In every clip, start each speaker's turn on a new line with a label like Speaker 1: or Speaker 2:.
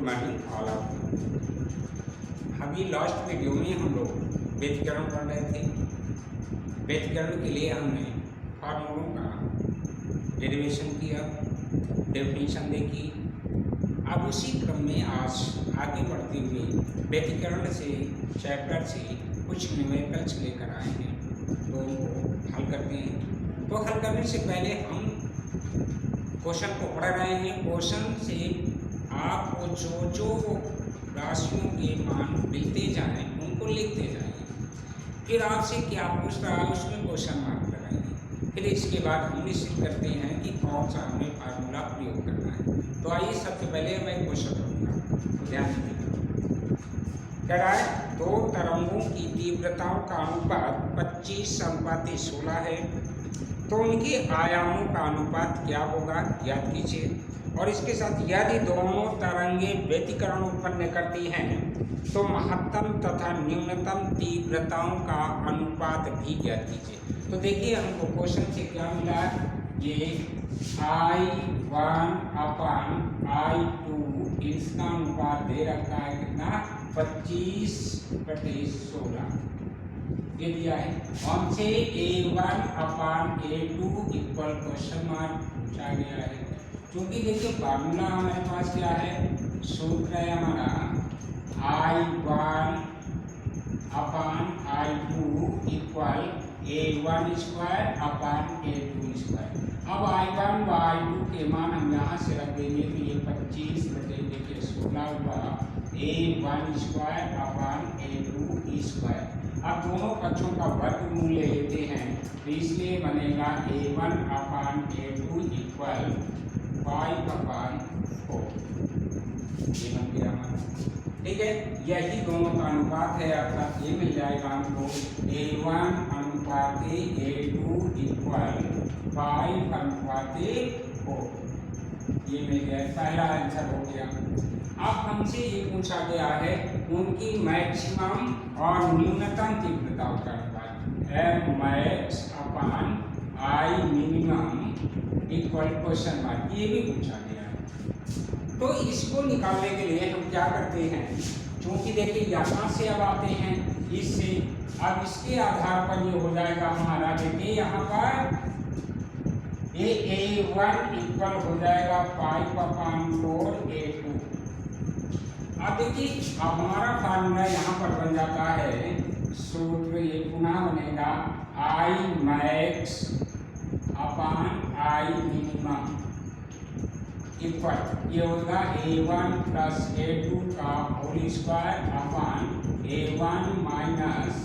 Speaker 1: Good morning all of you. अभी last video में हम लोग व्यतिकरण पढ़ रहे थे। व्यतिकरण के लिए हमने फार्मूलों का डेरिवेशन किया, डेफिनेशन देखी। अब उसी क्रम में आज आगे बढ़ते हुए व्यतिकरण से चैप्टर से कुछ न्यूमेरिकल्स लेकर आए हैं, तो उनको हल करते हैं। तो हल करने से पहले हम क्वेश्चन को पढ़ रहे हैं। क्वेश्चन से आपको जो जो राशियों के मान मिलते जाएं उनको लिखते जाएंगे। फिर आपसे क्या पूछ रहा है उसमें क्वेश्चन मार्क लगाएंगे। फिर इसके बाद हम निश्चित करते हैं कि कौन सा हमें फार्मूला प्रयोग करना है। तो आइए सबसे पहले मैं क्वेश्चन करूँगा, ध्यान दीजिएगा। कह रहा है दो तरंगों की तीव्रताओं का अनुपात 25:16 है, तो उनके आयामों का अनुपात क्या होगा याद कीजिए। और इसके साथ यदि दोनों तरंगे व्यतिकरण उत्पन्न करती हैं तो महत्तम तथा न्यूनतम तीव्रताओं का अनुपात भी ज्ञात कीजिए। तो देखिए हमको क्वेश्चन से क्या मिला, ये I1 अपन I2 इसका अनुपात दे रखा है कितना, 25/16 ये दिया है। हमसे A1 अपन A2 इक्वल क्वेश्चन मार्क पूछा गया है। क्योंकि देखिए फार्मूला हमारे पास क्या है, सूत्र है हमारा I1 अपन I2 equal A1 square upon A2 square. अब I1 व I2 के मान हम यहाँ से रख देंगे तो ये 25/16 हुआ A1 square upon A2 square. अब दोनों पक्षों का वर्गमूल ले लेते हैं तो इसलिए बनेगा A1 अपन A2 इक्वल 5/4। ये बन गया हमारा, ठीक है। यही दोनों का अनुपात है, अर्थात ये मिल जाएगा हमको A1 अनुपात A2 इक्वल 5/4। ये मिल गया, पहला आंसर हो गया। अब हमसे ये पूछा गया है उनकी मैक्सिमम और न्यूनतम तीव्रताओं का अनुपात M max upon I minimum equal question mark, ये भी पूछा गया है। तो इसको निकालने के लिए हम क्या करते हैं, क्योंकि देखिए यहाँ से अब आते हैं इससे, अब इसके आधार पर ये हो जाएगा हमारा, देखिए यहाँ पर ये A1 इक्वल हो जाएगा 5/4 A2। अब देखिए अब हमारा फार्मूला यहाँ पर बन जाता है, सूत्र ये पुनः बनेगा I max upon I minimum equal ये होगा A1 प्लस A2 का whole square upon A1 minus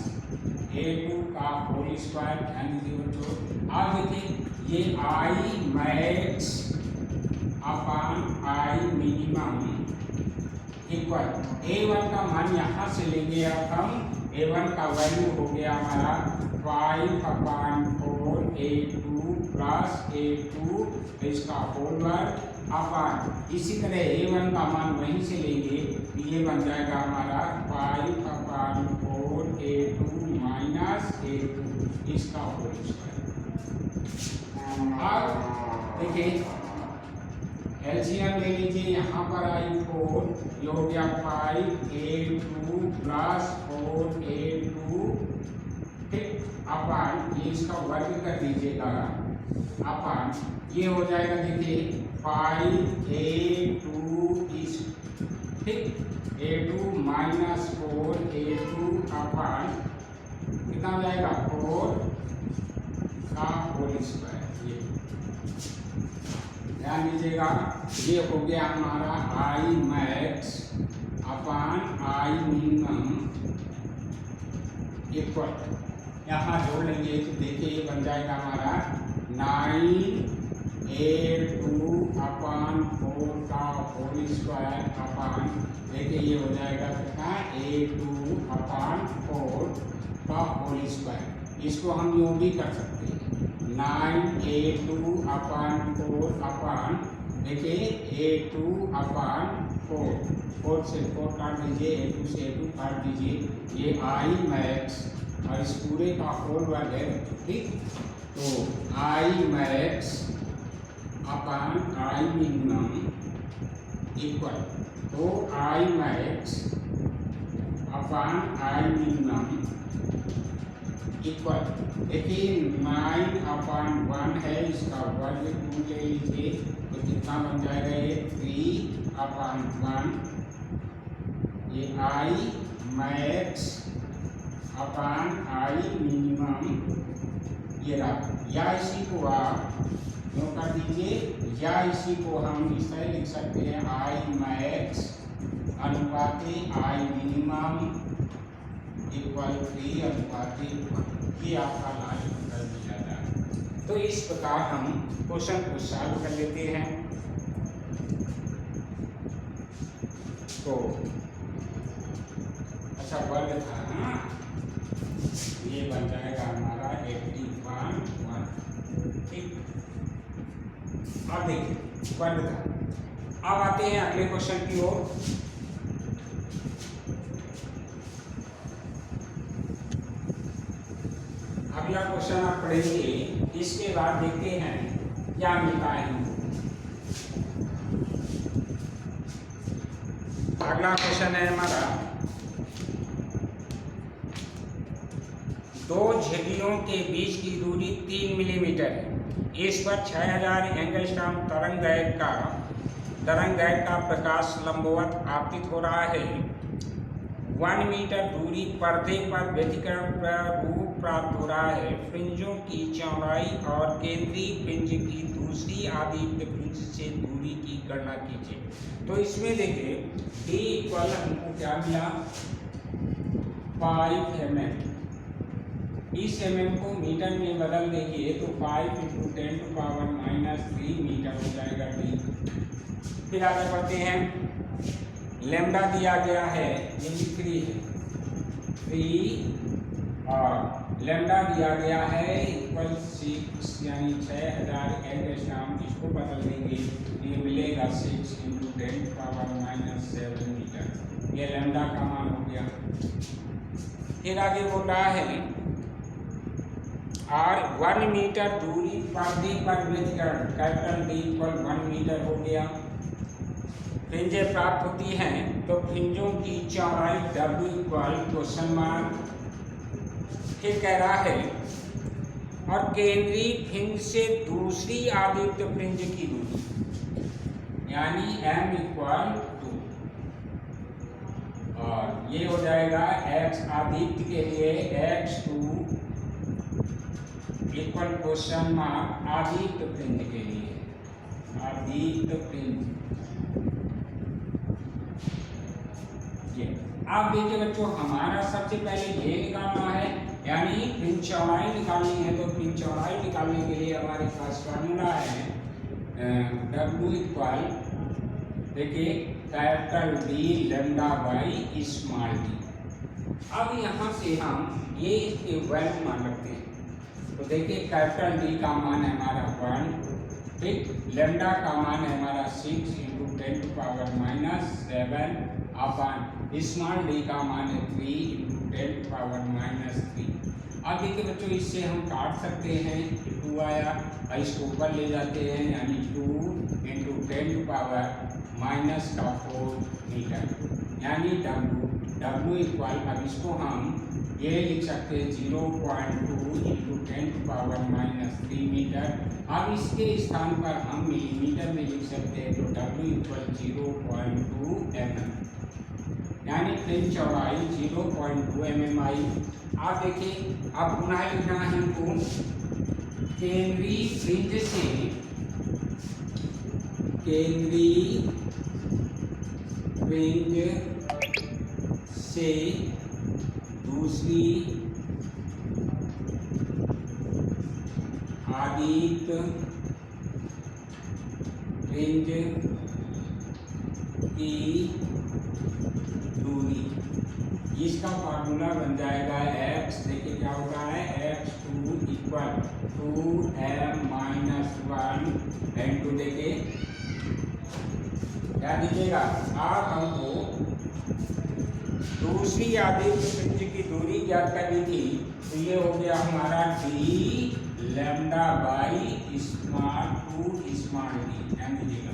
Speaker 1: A2 का होल स्क्वायर। ध्यान दीजिए बच्चों, अब देखिए ये I max upon I minimum equal A1 का मान यहाँ से लेंगे। अब हम A1 का वैल्यू हो गया हमारा 5/4 A2 प्लस A2 इसका होल वर्ग अपन, इसी तरह A1 का मान वहीं से लेंगे, ये बन जाएगा हमारा 5/4 A2 माइनस A2 इसका होल स्क्वायर। अब देखिए एलसीएम ले लीजिए, यहाँ पर I4 ये हो गया 5A2 प्लस 4A2, ठीक। अपन ये इसका वर्ग कर दीजिएगा, अपन ये हो जाएगा देखिए 5A2 इस, ठीक, A2 माइनस 4A2 अपन कितना हो जाएगा 4 का होल स्क्वायर। ये ध्यान दीजिएगा, ये हो गया हमारा I max upon I minimum equal, यहाँ जोड़ लेंगे तो देखिए ये बन जाएगा हमारा 9A2 अपन 4 का होल स्क्वायर अपन, देखिए ये हो जाएगा कितना A2 अपन 4 का होल स्क्वायर। इसको हम यूँ भी कर सकते हैं 9A2 अपन 4 अपन, देखिए A2 अपन 4 से 4 काट दीजिए, A2 से A2 काट दीजिए, ये I मैक्स और इस पूरे का होल वर्ग है, ठीक। तो I max upon I minimum equal तो I max upon I minimum equal, देखिए 9/1 है, इसका वर्ग 2 ले लीजिए तो कितना बन जाएगा ये 3/1, ये आई मैक्स अपॉन आई मिनिमम ये रहा, या इसी को आप क्यों कर दीजिए, या इसी को हम इस तरह लिख सकते हैं आई मैक्स अनुपाते आई मिनिमम इक्वल 3 अनुपाते 1, ये आपका लास्ट उत्तर मिल जाता है। तो इस प्रकार हम क्वेश्चन को सॉल्व कर लेते हैं। तो अच्छा वर्ग था ना, ये बन जाएगा हमारा 81, ठीक। अब देखिए वर्ग था। अब आते हैं अगले क्वेश्चन की ओर। अगला क्वेश्चन आप पढ़ेंगे, इसके बाद देखते हैं क्या मिलता है हमको। अगला क्वेश्चन है हमारा, दो झिल्लियों के बीच की दूरी 3 मिलीमीटर है, इस पर 6000 एंगस्ट्रॉम तरंगदैर्घ्य का प्रकाश लंबवत आपतित हो रहा है। 1 मीटर दूरी पर्दे पर व्यतिकरण रूप प्राप्त हो रहा है। फ्रिंजों की चौड़ाई और केंद्रीय फ्रिंज की दूसरी आदित्य फ्रिंज से दूरी की गणना कीजिए। तो इसमें देखिए d इक्वल हमको क्या मिला 5 mm, इस mm को मीटर में बदल देंगे तो 5 × 10⁻³ मीटर हो जाएगा d। फिर आगे बढ़ते हैं, लैम्डा दिया गया है, ये भी 3 है, 3 और लैम्डा दिया गया है इक्वल 6 यानी 6000 एंगस्ट्रॉम, इसको बदल देंगे तो ये मिलेगा 6 × 10⁻⁷ मीटर, ये लैम्डा का मान हो गया। फिर आगे बोल रहा है और 1 मीटर दूरी पर्दे पर व्यतिकरण, कैपिटल D इक्वल 1 मीटर हो गया। फ्रिंजें प्राप्त होती हैं तो फ्रिंजों की चौड़ाई W इक्वल क्वेश्चन मार्क। फिर कह रहा है और केंद्रीय फ्रिंज से दूसरी आदित्य फ्रिंज की दूरी यानी M इक्वल 2, और ये हो जाएगा X आदित्य के लिए X2 equal question mark Aditya fringe के लिए, आदित्य फ्रिंज। आप देखिए बच्चों, हमारा सबसे पहले ये निकालना है, यानी फ्रिंज चौड़ाई निकालनी है। तो फ्रिंज चौड़ाई निकालने के लिए हमारे पास फार्मूला है W इक्वल, देखिए capital D lambda by small d। अब यहाँ से हम ये इसके वैल्यू मान रखते हैं। तो देखिए कैपिटल D का मान है हमारा 1, ठीक, लैम्डा का मान है हमारा 6 × 10⁻⁷ अपॉन स्मॉल d का मान है 3 × 10⁻⁻3। अब देखिए बच्चों, इससे हम काट सकते हैं, 2 आया, इसको ऊपर ले जाते हैं यानी 2 × 10⁻⁴ मीटर, यानी W इक्वल, अब इसको हम ये लिख सकते हैं 0.2 × 10⁻³ मीटर। अब इसके स्थान पर हम मिलीमीटर में लिख सकते हैं तो W इक्वल 0.2 mm, यानी फ्रिंज चौड़ाई 0.2 mm आई। आप देखिए, अब पुनः लिखना है हमको केंद्रीय फ्रिंज से दूसरी आदित्य फ्रिंज की दूरी, इसका फार्मूला बन जाएगा x, देखिए क्या होता है x2 इक्वल 2m-1 × देखिए क्या दीजिएगा। आप हमको दूसरी आदित्य फ्रिंज की दूरी ज्ञात करनी थी, तो ये हो गया हमारा d lambda by small 2 small d m दीजिएगा।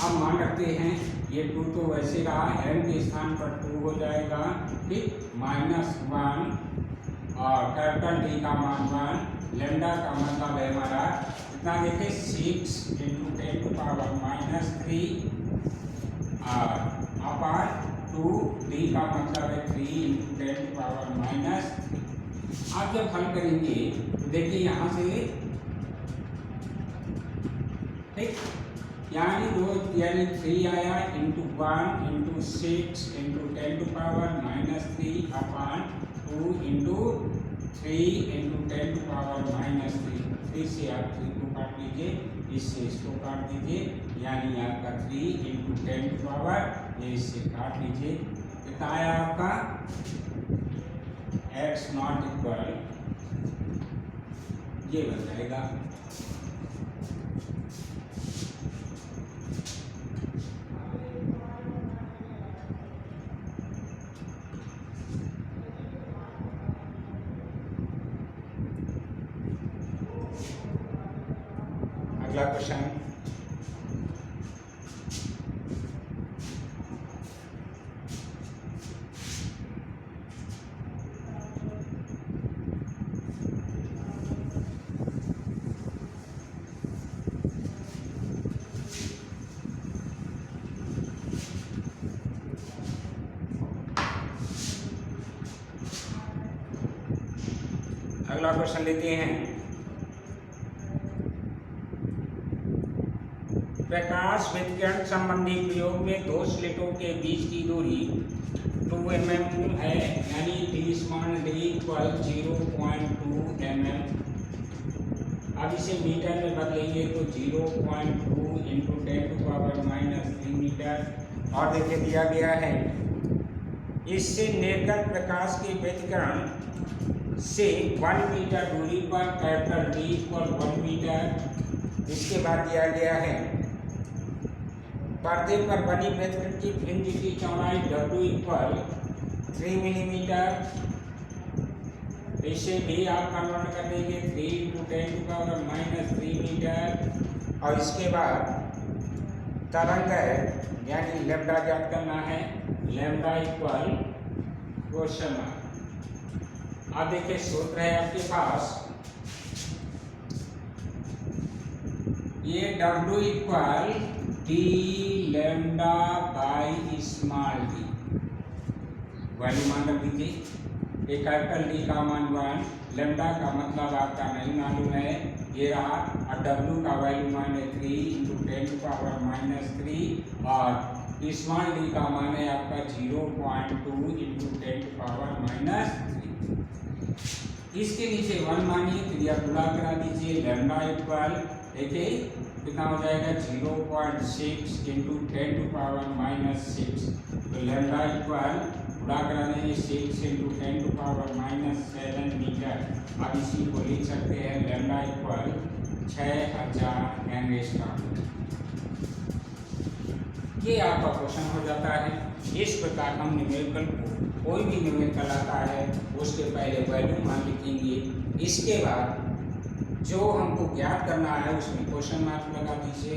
Speaker 1: अब मान रखते हैं ये 2 तो वैसे रहा, एम के स्थान पर 2 हो जाएगा, ठीक, -1 और कैपिटल डी का मान 1, लेमडा का मतलब है हमारा कितना देखें 6 × 10⁻³ और अपॉन 2, डी का मतलब है 3 × 10⁻³। आप जब हल करेंगे तो देखिए यहाँ से, ठीक, यानी 3 आया into 1 into 6 into 10⁻³ upon 2 into 3 into 10⁻³ 3 से आप 3 को काट लीजिए, इससे इसको काट दीजिए, यानी आपका 3 इंटू 10⁻, ये इससे काट लीजिए, कितना आया आपका x नॉट इक्वल, ये बन जाएगा। अगला क्वेश्चन, अगला क्वेश्चन लेते हैं। प्रकाश विकिरण संबंधी प्रयोग में दो स्लिटों के बीच की दूरी 2 mm है, यानी d small d equal 0.2 mm। अब इसे मीटर में बदलेंगे तो 0.2 इंटू 10⁻³ मीटर। और देखिए दिया गया है, इससे निर्गत प्रकाश के व्यतिकरण से 1 मीटर दूरी पर कैपिटल D इक्वल 1 मीटर। इसके बाद दिया गया है पर्दे पर बनी व्यतिकरण की फ्रिंज की चौड़ाई W इक्वल 3 मिलीमीटर। इसे भी आप कन्वर्ट कर देंगे 3 × 10⁻³ मीटर। और इसके बाद तरंग यानी लैम्डा ज्ञात करना है, लैम्डा इक्वल क्वेश्चन मार्क। अब देखिए सूत्र है आपके पास, ये W equal d lambda by small d, value मान रख दीजिए। एक कैपिटल D का मान 1, लैम्डा का मतलब आपका नहीं मालूम है, ये रहा, और W का वैल्यू मान है 3 × 10⁻³ और स्मॉल d का मान है आपका 0.2 × 10⁻³। इसके नीचे 1 मानिए, तो यह गुणा करा दीजिए, लैम्डा इक्वल देखिए कितना हो जाएगा 0.6 × 10⁻⁻⁶। तो लैम्डा इक्वल गुणा करा देंगे 6 × 10⁻⁷ मीटर। अब इसी को लिख सकते हैं लैम्डा इक्वल 6000 एंगस्ट्रॉम। ये आपका क्वेश्चन हो जाता है। इस प्रकार हम न्यूमेरिकल को, कोई भी न्यूमेरिकल आता है उसके पहले वैल्यू मान लिखेंगे, इसके बाद जो हमको ज्ञात करना है उसमें क्वेश्चन मार्क लगा दीजिए।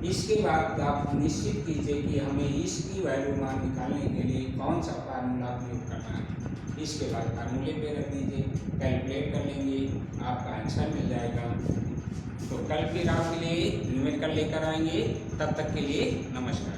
Speaker 1: इसके बाद आप निश्चित कीजिए कि हमें इसकी वैल्यू मान निकालने के लिए कौन सा फार्मूला उपयोग करना है। इसके बाद फार्मूले पे रख दीजिए, कैलकुलेट कर लेंगे, आपका आंसर मिल जाएगा। तो कल फिर आपके लिए न्यूमेरिकल लेकर आएंगे, तब तक के लिए नमस्कार।